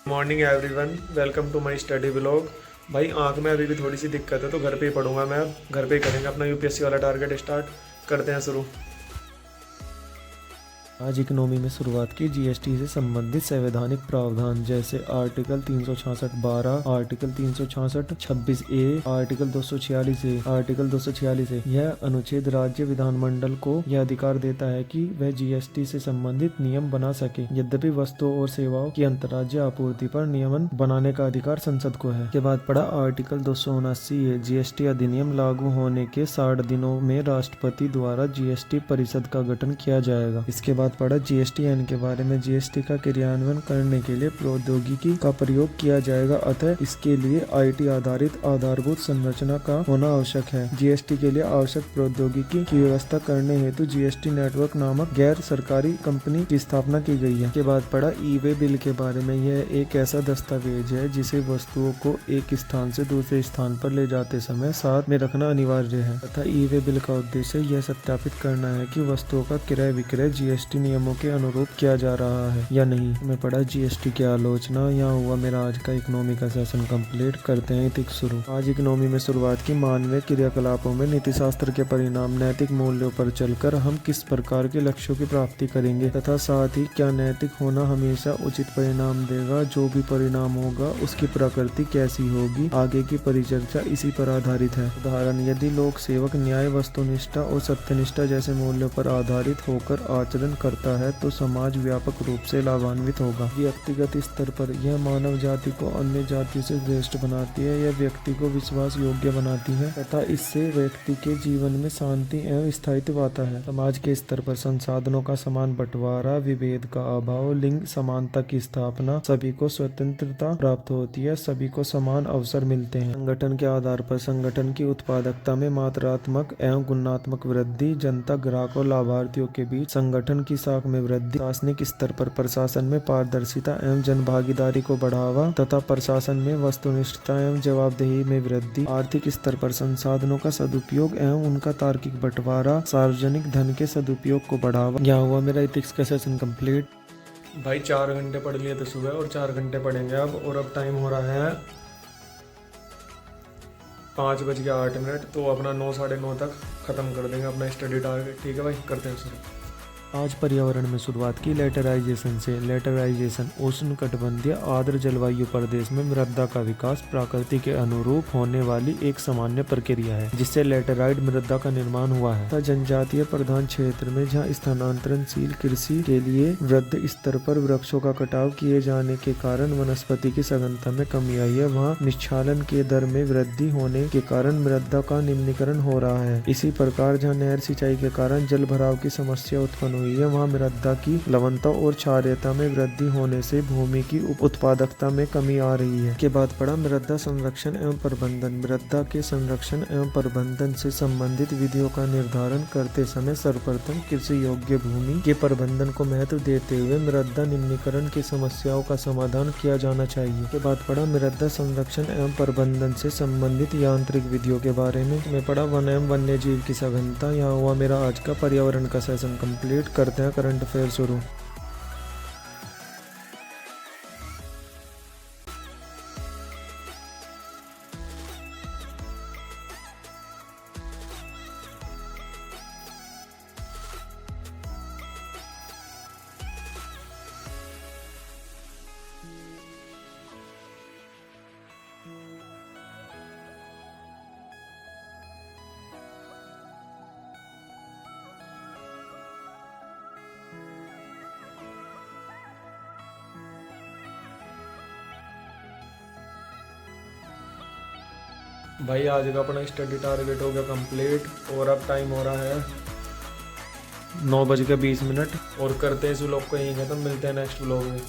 Morning everyone, welcome to my study vlog. भाई आंख में अभी भी थोड़ी सी दिक्कत है तो घर पे ही पढ़ूंगा मैं। अब घर पे ही करेंगे अपना यूपीएससी वाला टारगेट स्टार्ट करते हैं शुरू। आज इकोनॉमी में शुरुआत की जीएसटी से संबंधित संवैधानिक प्रावधान जैसे आर्टिकल 366 12, आर्टिकल 366 26 ए, आर्टिकल 246 ए, आर्टिकल 246 ए। यह अनुच्छेद राज्य विधानमंडल को यह अधिकार देता है कि वह जीएसटी से संबंधित नियम बना सके। यद्यपि वस्तुओं और सेवाओं की अंतर्राज्यीय आपूर्ति पर नियमन बनाने का अधिकार संसद को है। के बाद पढ़ा आर्टिकल 279 ए, जीएसटी अधिनियम लागू होने के 60 दिनों में राष्ट्रपति द्वारा जीएसटी परिषद का गठन किया जाएगा। इसके बाद पढ़ा जीएसटीएन के बारे में। जीएसटी का क्रियान्वयन करने के लिए प्रौद्योगिकी का प्रयोग किया जाएगा, अतः इसके लिए आईटी आधारित आधारभूत संरचना का होना आवश्यक है। जीएसटी के लिए आवश्यक प्रौद्योगिकी की व्यवस्था करने हेतु जीएसटी नेटवर्क नामक गैर सरकारी कंपनी की स्थापना की गई है। के बाद पढ़ा ई वे बिल के बारे में। यह एक ऐसा दस्तावेज है जिसे वस्तुओं को एक स्थान से दूसरे स्थान पर ले जाते समय साथ में रखना अनिवार्य है तथा ई वे बिल का उद्देश्य यह सत्यापित करना है कि वस्तुओं का क्रय विक्रय जीएसटी नियमों के अनुरूप किया जा रहा है या नहीं। मैं पढ़ा जीएसटी की आलोचना। यहाँ हुआ मेरा आज का इकोनॉमी का सेशन कंप्लीट। करते हैं इतिक शुरू। आज इकोनॉमी में शुरुआत की। मानवीय क्रियाकलापों में नीति शास्त्र के परिणाम नैतिक मूल्यों पर चलकर हम किस प्रकार के लक्ष्यों की प्राप्ति करेंगे तथा साथ ही क्या नैतिक होना हमेशा उचित परिणाम देगा। जो भी परिणाम होगा उसकी प्रकृति कैसी होगी, आगे की परिचर्चा इसी पर आधारित है। उदाहरण, यदि लोक सेवक न्याय, वस्तुनिष्ठा और सत्यनिष्ठा जैसे मूल्यों पर आधारित होकर आचरण करता है तो समाज व्यापक रूप से लाभान्वित होगा। व्यक्तिगत स्तर पर यह मानव जाति को अन्य जाति से श्रेष्ठ बनाती है, यह व्यक्ति को विश्वास योग्य बनाती है तथा इससे व्यक्ति के जीवन में शांति एवं स्थायित्व आता है। समाज के स्तर पर संसाधनों का समान बंटवारा, विभेद का अभाव, लिंग समानता की स्थापना, सभी को स्वतंत्रता प्राप्त होती है, सभी को समान अवसर मिलते हैं। संगठन के आधार पर संगठन की उत्पादकता में मात्रात्मक एवं गुणात्मक वृद्धि, जनता, ग्राहक और लाभार्थियों के बीच संगठन की साख में वृद्धि, प्रशासनिक स्तर पर प्रशासन में पारदर्शिता एवं जनभागीदारी को बढ़ावा तथा प्रशासन में वस्तुनिष्ठता एवं जवाबदेही में वृद्धि, आर्थिक स्तर पर संसाधनों का सदुपयोग एवं उनका तार्किक बंटवारा, सार्वजनिक धन के सदुपयोग को बढ़ावा। यहाँ हुआ मेरा इथिक्स का सेशन कंप्लीट। भाई 4 घंटे पढ़ लिए थे सुबह और 4 घंटे पढ़ेंगे अब। और अब टाइम हो रहा है 5:08। तो अपना 9 साढ़े 9 तक ख़त्म कर देंगे अपना स्टडी टारगेट। ठीक है भाई, करते हैं शुरू। आज पर्यावरण में शुरुआत की लेटराइजेशन से। लेटराइजेशन उष्णकटिबंधीय आर्द्र जलवायु प्रदेश में मृदा का विकास प्रकृति के अनुरूप होने वाली एक सामान्य प्रक्रिया है जिससे लेटेराइट मृदा का निर्माण हुआ है तथा जनजातीय प्रधान क्षेत्र में जहाँ स्थानांतरणशील कृषि के लिए वृहद स्तर पर वृक्षों का कटाव किए जाने के कारण वनस्पति की सघनता में कमी आई है, वहाँ निश्चालन के दर में वृद्धि होने के कारण मृदा का निम्नीकरण हो रहा है। इसी प्रकार जहाँ नहर सिंचाई के कारण जल भराव की समस्या उत्पन्न हुई है, वहाँ मृदा की लवणता और क्षारीयता में वृद्धि होने से भूमि की उत्पादकता में कमी आ रही है। के बाद पढ़ा मृदा संरक्षण एवं प्रबंधन। मृदा के संरक्षण एवं प्रबंधन से संबंधित विधियों का निर्धारण करते समय सर्वप्रथम कृषि योग्य भूमि के प्रबंधन को महत्व देते हुए मृदा निम्नीकरण की समस्याओं का समाधान किया जाना चाहिए। के बाद पढ़ा मृदा संरक्षण एवं प्रबंधन से संबंधित यांत्रिक विधियों के बारे में। मैं पढ़ा वन एवं वन्य जीव की सघनता। यहाँ हुआ मेरा आज का पर्यावरण का सेशन कंप्लीट। करते हैं करंट अफेयर शुरू। भाई आज का अपना स्टडी टारगेट हो गया कंप्लीट और अब टाइम हो रहा है 9:20 और करते हैं इस व्लॉग को यहीं खत्म। मिलते हैं नेक्स्ट व्लॉग में।